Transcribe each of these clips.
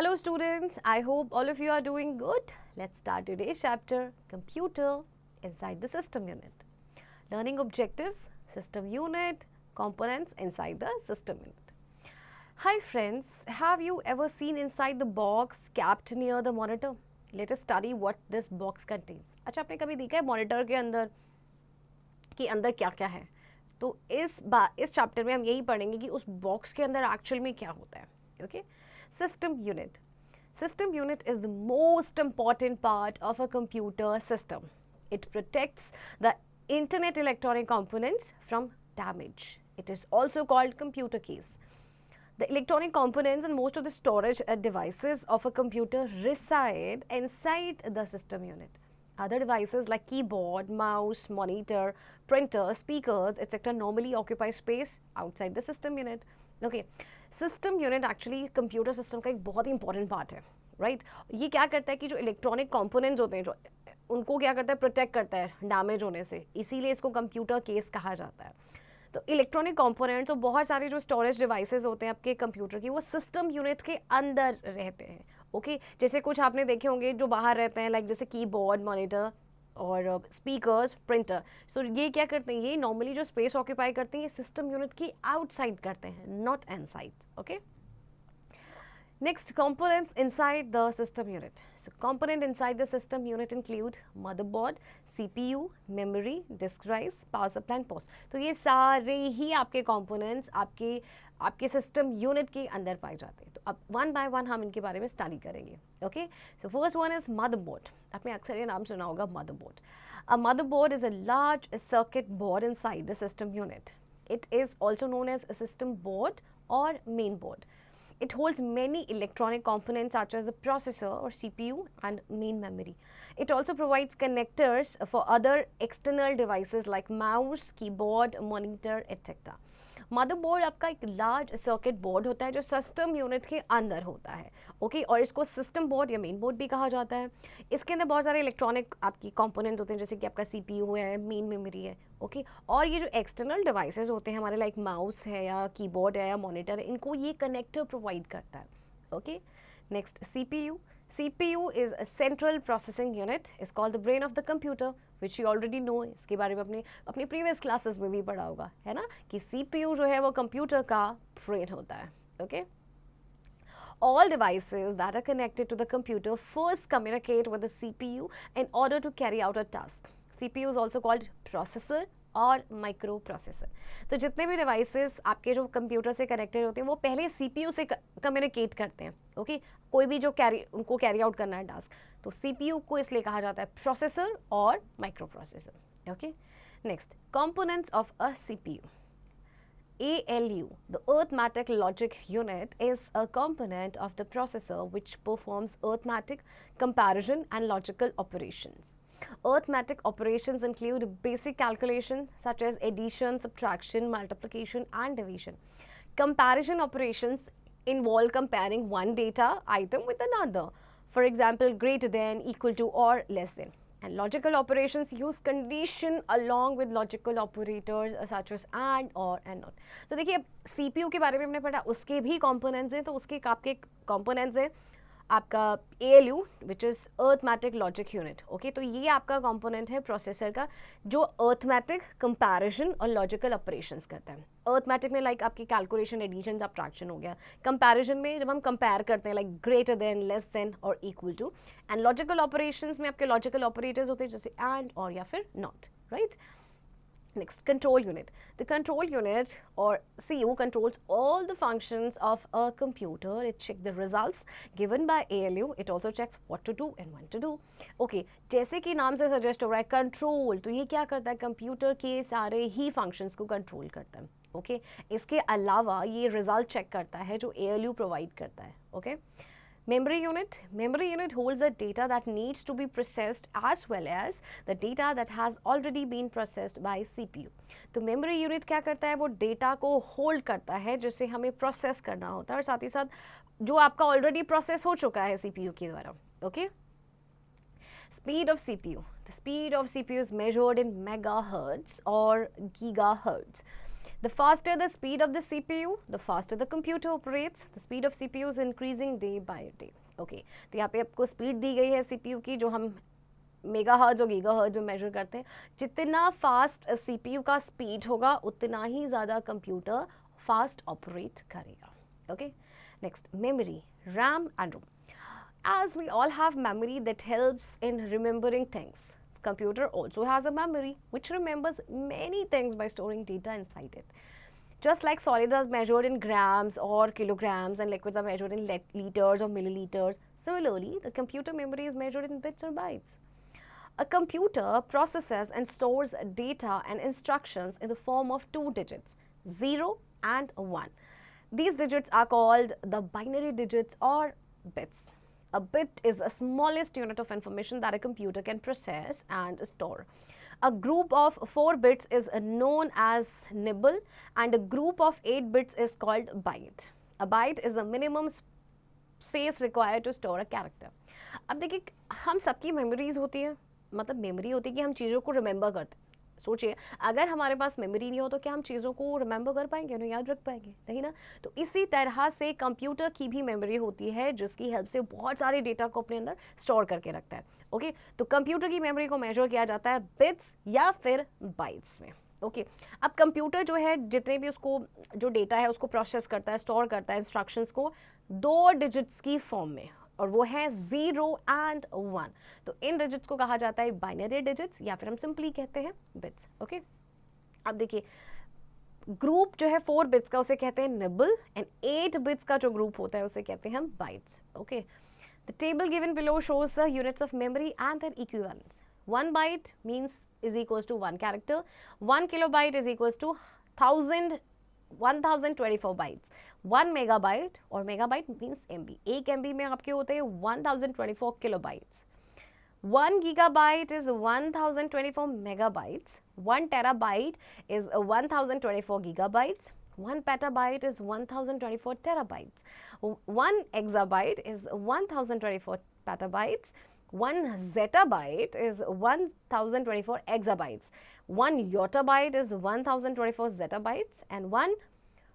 Hello students, I hope all of you are doing good. Let's start today's chapter, Computer inside the System Unit. Learning objectives, System Unit, components inside the System Unit. Hi friends, have you ever seen inside the box kept near the monitor? Let us study what this box contains. अच्छा, आपने कभी देखा है monitor के अंदर क्या क्या है? तो इस चैप्टर में हम यही पढ़ेंगे कि उस बॉक्स के अंदर एक्चुअल में क्या होता है. Okay, System unit. System unit is the most important part of a computer system. It protects the internet electronic components from damage. It is also called computer case. The electronic components and most of the storage devices of a computer reside inside the system unit. Other devices like keyboard, mouse, monitor, printer, speakers, etc. normally occupy space outside the system unit. Okay. System unit actually computer system का एक बहुत ही important part है, right. ये क्या करता है कि जो इलेक्ट्रॉनिक कंपोनेंट्स होते हैं, जो उनको क्या करता है, प्रोटेक्ट करता है डैमेज होने से, इसीलिए इसको कंप्यूटर केस कहा जाता है. तो इलेक्ट्रॉनिक कंपोनेंट्स और बहुत सारे जो स्टोरेज डिवाइसेस होते हैं आपके कंप्यूटर की, वो सिस्टम यूनिट के अंदर रहते हैं. ओके, जैसे कुछ आपने देखे होंगे जो बाहर रहते हैं, लाइक जैसे कीबोर्ड, मॉनिटर और स्पीकर्स, प्रिंटर. सो ये क्या करते हैं, ये नॉर्मली जो स्पेस ऑक्यूपाई करते हैं, ये सिस्टम यूनिट की आउटसाइड करते हैं, not inside. Okay, next, components inside the system unit. So component inside the system unit include motherboard, CPU, memory, disk drive, power supply and POS. तो ये सारे ही आपके components आपके सिस्टम यूनिट के अंदर पाए जाते हैं. तो अब वन बाय वन हम इनके बारे में स्टडी करेंगे. Okay, so first one is motherboard. आपने अक्सर ये नाम सुना होगा, motherboard. A motherboard is a large circuit board inside the system unit. It is also known as a system board और main board. It holds many electronic components such as the processor or CPU and main memory. It also provides connectors for other external devices like mouse, keyboard, monitor, etc. Motherboard आपका एक large circuit board होता है जो system unit के अंदर होता है. Okay, और इसको सिस्टम बोर्ड या मेन बोर्ड भी कहा जाता है. इसके अंदर बहुत सारे इलेक्ट्रॉनिक आपकी कंपोनेंट होते हैं, जैसे कि आपका सीपीयू है, मेन मेमोरी है. ओके, और ये जो एक्सटर्नल डिवाइसेस होते हैं हमारे, लाइक माउस है या कीबोर्ड है या मॉनिटर है, इनको ये कनेक्टर प्रोवाइड करता है. Okay, next, CPU. CPU is a central processing unit. It's called the brain of the computer, which you already know. इसके बारे में अपनी previous classes में भी पढ़ा होगा, है ना, कि CPU जो है वो कंप्यूटर का brain होता है. Okay? All devices that are connected to the computer first communicate with the CPU in order to carry out a task. CPU is also called processor और माइक्रो प्रोसेसर. तो जितने भी डिवाइसेस आपके जो computer से connected होते हैं वो पहले सीपीयू से कम्युनिकेट करते हैं. ओके, कोई भी जो उनको कैरी आउट करना है टास्क, तो सीपीयू को इसलिए कहा जाता है प्रोसेसर और micro processor. Okay, next, components of a CPU. ALU, the arithmetic logic unit, is a component of the processor which performs arithmetic, comparison and logical operations. Arithmetic operations include basic calculation such as addition, subtraction, multiplication and division. Comparison operations involve comparing one data item with another. For example, greater than, equal to or less than. And logical operations use condition along with logical operators such as and or and not. तो देखिए, CPU के बारे में हमने पढ़ा, उसके भी components हैं. तो उसके आपके components हैं आपका ALU which is arithmetic logic unit. Okay, तो ये आपका कंपोनेंट है प्रोसेसर का जो अर्थमेटिक, कंपैरिजन और लॉजिकल ऑपरेशंस करता है. अर्थमेटिक में लाइक आपकी कैलकुलेशन, एडिशन, सब्ट्रैक्शन हो गया. कंपैरिजन में जब हम कंपेयर करते हैं like greater than, less than और equal to. And logical operations में आपके लॉजिकल ऑपरेटर्स होते हैं जैसे एंड और या फिर not, right. Next, control unit. The control unit or CU controls all the functions of a computer. It checks the results given by ALU. It also checks what to do and when to do. Okay, जैसे कि नाम से suggest हो रहा है control, तो ये क्या करता है, कंप्यूटर के सारे ही फंक्शंस को कंट्रोल करता है. ओके, इसके अलावा ये रिजल्ट चेक करता है जो ALU प्रोवाइड करता है. Okay, Memory unit holds the data that needs to be processed as well as the data that has already been processed by CPU. तो memory unit क्या करता है, वो डेटा को होल्ड करता है जिसे हमें प्रोसेस करना होता है, और साथ ही साथ जो आपका ऑलरेडी प्रोसेस हो चुका है CPU के द्वारा. Okay, Speed of CPU. The speed of CPU is measured in megahertz or gigahertz. The faster the speed of the CPU, the faster the computer operates. The speed of CPU is increasing day by day. Okay, तो यहाँ पे आपको speed दी गई है CPU की, जो हम megahertz और गीगाहर्ट्ज में मेजर करते हैं. जितना फास्ट CPU का स्पीड होगा उतना ही ज़्यादा कंप्यूटर फास्ट ऑपरेट करेगा. Okay, next, memory, RAM and ROM. As we all have memory that helps in remembering things, computer also has a memory which remembers many things by storing data inside it. Just like solids are measured in grams or kilograms and liquids are measured in liters or milliliters, similarly the computer memory is measured in bits or bytes. A computer processes and stores data and instructions in the form of two digits, 0 and 1. These digits are called the binary digits or bits. A bit is the smallest unit of information that a computer can process and store. A group of 4 bits is known as nibble and a group of 8 bits is called byte. A byte is the minimum space required to store a character. अब देखिए, हम सबकी memories होती है, मतलब memory होती है कि हम चीज़ों को रिमेंबर करते हैं. सोचिए, अगर हमारे पास मेमोरी नहीं हो तो क्या हम चीज़ों को रिमेंबर कर पाएंगे, उन्हें याद रख पाएंगे? नहीं ना. तो इसी तरह से कंप्यूटर की भी मेमोरी होती है जिसकी हेल्प से बहुत सारे डेटा को अपने अंदर स्टोर करके रखता है. ओके, तो कंप्यूटर की मेमोरी को मेजर किया जाता है बिट्स या फिर बाइट्स में. ओके, अब कंप्यूटर जो है जितने भी उसको जो डेटा है उसको प्रोसेस करता है, स्टोर करता है इंस्ट्रक्शंस को 2 डिजिट्स की फॉर्म में, और वो है 0 and 1. तो इन डिजिट्स को कहा जाता है बाइनरी डिजिट्स या फिर हम सिंपली कहते हैं बिट्स. ओके, अब देखिए, ग्रुप जो है 4 बिट्स का उसे कहते हैं निबल एंड 8 बिट्स का जो ग्रुप होता है उसे कहते हैं हम bytes. Okay, the table given below shows the units of memory and their equivalents. 1 byte means is equals to 1 character. 1 kilobyte is equals to 1024 bytes. 1 megabyte और megabyte means MB. एक MB में आपके होते हैं 1024 kilobytes. 1 gigabyte is 1024 megabytes. 1 terabyte is 1024 gigabytes. 1 petabyte is 1024 terabytes. 1 exabyte is 1024 petabytes. 1 zettabyte is 1024 exabytes. 1 yottabyte is 1024 zettabytes and 1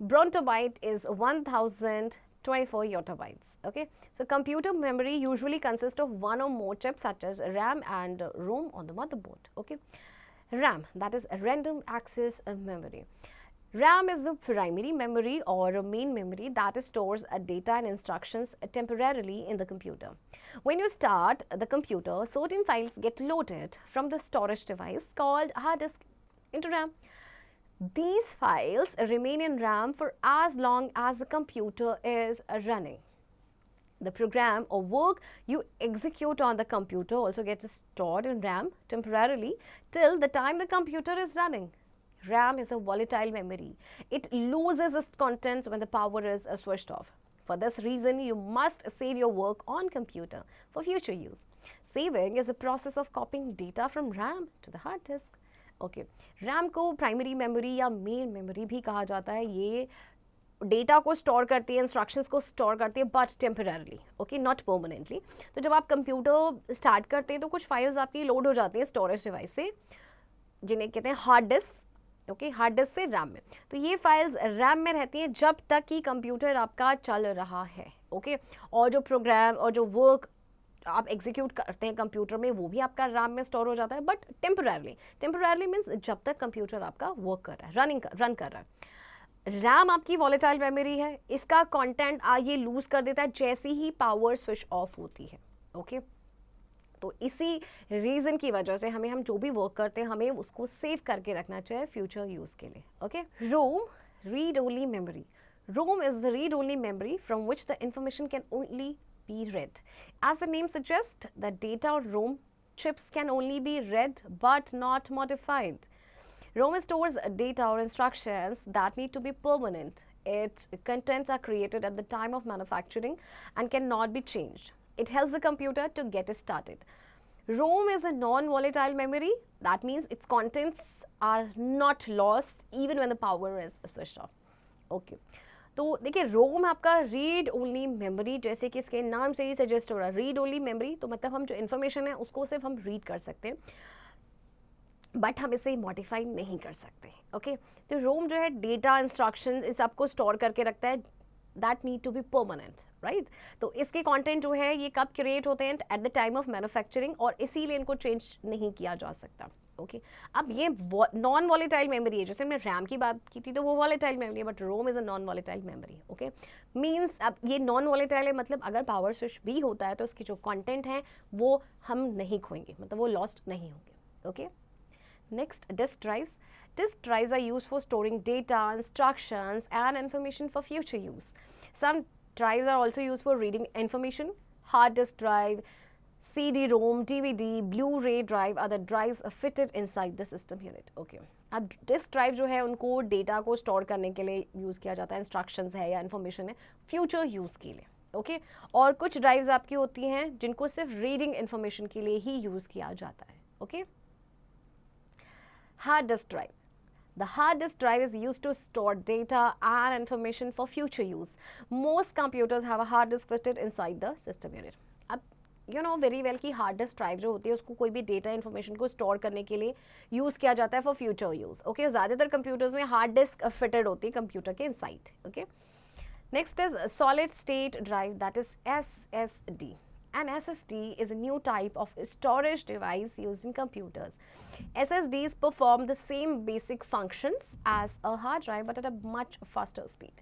brontobyte is 1024 yottabytes. Okay, so computer memory usually consists of one or more chips such as RAM and ROM on the motherboard. Okay, RAM, that is random access memory. RAM is the primary memory or main memory that stores data and instructions temporarily in the computer. When you start the computer, certain files get loaded from the storage device called hard disk into RAM. These files remain in RAM for as long as the computer is running. The program or work you execute on the computer also gets stored in RAM temporarily till the time the computer is running. RAM is a volatile memory. It loses its contents when the power is switched off. For this reason, you must save your work on computer for future use. Saving is a process of copying data from RAM to the hard disk. Okay, RAM को primary memory या main memory भी कहा जाता है. ये data को store करती है, इंस्ट्रक्शंस को स्टोर करती है, but temporarily. Okay, not permanently. तो जब आप कंप्यूटर स्टार्ट करते हैं तो कुछ फाइल्स आपकी लोड हो जाती हैं स्टोरेज डिवाइस से, जिन्हें कहते हैं hard disk. Okay, hard disk से रैम में. तो ये फाइल्स रैम में रहती हैं जब तक कि कंप्यूटर आपका चल रहा है. ओके, और जो प्रोग्राम और जो वर्क आप एग्जीक्यूट करते हैं कंप्यूटर में वो भी आपका रैम में स्टोर हो जाता है, बट टेम्पररली मीन्स जब तक कंप्यूटर आपका वर्क कर रहा है, रन कर रहा है. रैम आपकी वॉलेटाइल मेमोरी है. इसका कंटेंट ये लूज कर देता है जैसे ही पावर स्विच ऑफ होती है. ओके, तो इसी रीज़न की वजह से हम जो भी वर्क करते हैं हमें उसको सेव करके रखना चाहिए फ्यूचर यूज़ के लिए. Okay, ROM, read only memory. ROM is the read only memory from which the information can only be read. As the name suggests, the data or ROM chips can only be read but not modified. ROM stores data or instructions that need to be permanent. Its contents are created at the time of manufacturing and cannot be changed. It helps the computer to get started. ROM is a non-volatile memory. That means its contents are not lost even when the power is switched off. Okay. तो देखिए, रोम आपका read only memory, जैसे कि इसके नाम से ही suggest हो रहा है रीड ओनली मेमोरी. तो मतलब हम जो इन्फॉर्मेशन है उसको सिर्फ हम रीड कर सकते हैं. बट हम इसे मॉडिफाई नहीं कर सकते. ओके, तो रोम जो है डेटा, इंस्ट्रक्शंस, इस सबको स्टोर करके रखता है. That need to be permanent, right. तो इसके कंटेंट जो है ये कब क्रिएट होते हैं? At the time of manufacturing, और इसीलिए इनको चेंज नहीं किया जा सकता. ओके, अब ये नॉन वॉलेटाइल मेमोरी है. जैसे हमने रैम की बात की थी तो वो वॉलेटाइल मेमोरी है, but ROM is a non volatile memory. Okay, means अब ये नॉन वॉलेटाइल है, मतलब अगर पावर स्विच भी होता है तो उसकी जो कंटेंट है वो हम नहीं खोएंगे, मतलब वो लॉस्ट नहीं होंगे. Okay, next, disk drives. Disk drives are used for storing data, instructions and information for future use. Some drives are also used for reading information. Hard disk drive, CD-ROM, DVD, Blu-ray drive are the drives fitted inside the system unit. Okay. अब disk drive जो है उनको data को store करने के लिए use किया जाता है, इंस्ट्रक्शंस है या इन्फॉर्मेशन है फ्यूचर यूज़ के लिए. ओके, और कुछ ड्राइव्स आपकी होती हैं जिनको सिर्फ रीडिंग इन्फॉर्मेशन के लिए ही यूज़ किया जाता है. Okay, hard disk drive. The hard disk drive is used to store data and information for future use. Most computers have a hard disk fitted inside the system unit. अब you know very well कि hard disk drive जो होती है उसको कोई भी data information को store करने के लिए use किया जाता है for future use. Okay, ज़्यादातर computers में hard disk fitted होती है computer के inside. Okay, next is solid state drive, that is SSD. An SSD is a new type of storage device used in computers. SSDs perform the same basic functions as a hard drive but at a much faster speed.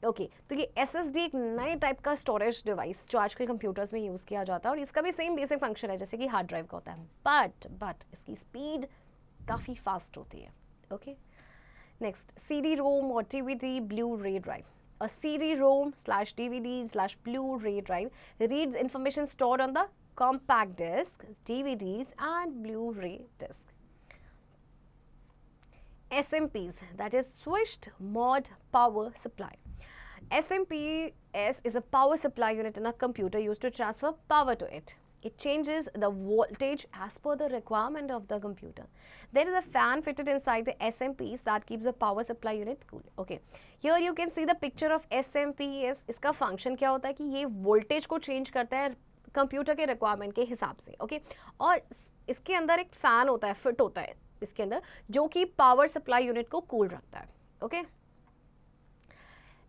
Okay, तो ये SSD एक नए type का storage device जो आजकल computers में use किया जाता है और इसका भी सेम बेसिक फंक्शन है जैसे कि हार्ड ड्राइव का होता है, बट इसकी स्पीड काफ़ी फास्ट होती है. ओके, नेक्स्ट, CD-ROM और DVD Blu-ray drive. A CD-ROM/DVD/Blu-ray drive reads information stored on the compact disc, DVDs and Blu-ray disc. SMPs, that is switched mode power supply. SMS is a power supply unit in a computer used to transfer power to it. It changes the voltage as per the requirement of the computer. There is a fan fitted inside the SMPs that keeps the power supply unit cool. Okay, here you can see the picture of SMPs. इसका function क्या होता है कि ये voltage को change करता है computer के रिक्वायरमेंट के हिसाब से. ओके, और इसके अंदर एक फैन होता है, फिट होता है इसके अंदर, जो कि पावर सप्लाई यूनिट को कूल रखता है. Okay,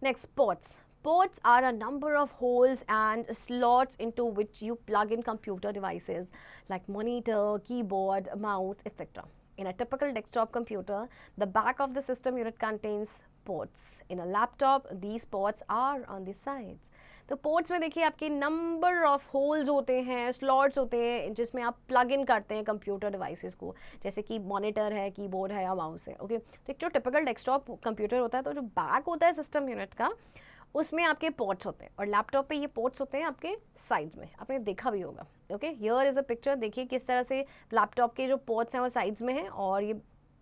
next, ports. Ports are a number of holes and slots into which you plug in computer devices like monitor, keyboard, mouse, etc. In a typical desktop computer, the back of the system unit contains ports. In a laptop, these ports are on the sides. तो ports में देखिए आपके number of holes होते हैं, slots होते हैं जिसमें आप प्लग इन करते हैं कंप्यूटर डिवाइसेस को, जैसे कि मॉनिटर है, कीबोर्ड है या माउस है. ओके, तो एक जो टिपिकल डेस्कटॉप कंप्यूटर होता है तो जो बैक होता है सिस्टम यूनिट का उसमें आपके पोर्ट्स होते हैं, और लैपटॉप पे ये पोर्ट्स होते हैं आपके साइड्स में, आपने देखा भी होगा. Okay, here is a picture, देखिए किस तरह से लैपटॉप के जो पोर्ट्स हैं वो साइड्स में हैं और ये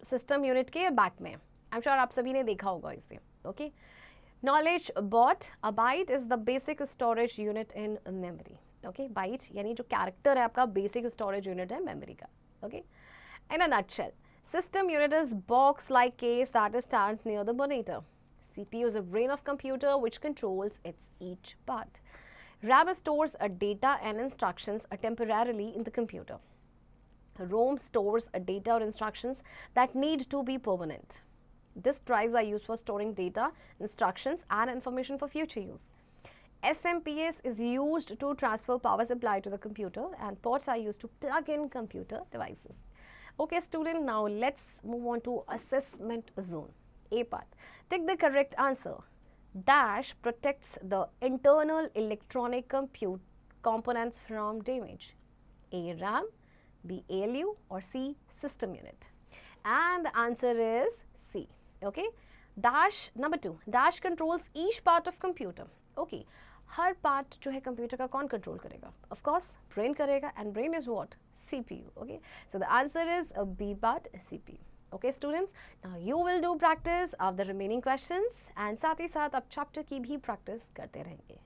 सिस्टम यूनिट के बैक में है. आई एम श्योर आप सभी ने देखा होगा इसे. Okay, Knowledge bot. A byte is the basic storage unit in memory. Okay, byte यानी जो character है आपका basic storage unit है memory का. Okay, in a nutshell, system unit is box-like case that stands near the monitor. CPU is the brain of computer which controls its each part. RAM stores a data and instructions temporarily in the computer. ROM stores a data or instructions that need to be permanent. Disk drives are used for storing data, instructions and information for future use. SMPS is used to transfer power supply to the computer and ports are used to plug in computer devices. Okay student, now let's move on to assessment zone. A part. Take the correct answer. Dash protects the internal electronic components from damage. A, RAM, B, ALU or C, system unit. And the answer is C. Okay, dash number 2. Dash controls each part of computer. Okay, her part जो है computer का कौन control करेगा? Of course, brain करेगा, and brain is what? CPU. Okay, so the answer is a B part, CPU. Okay students, now you will do practice of the remaining questions and साथ ही साथ आप chapter की भी practice करते रहेंगे.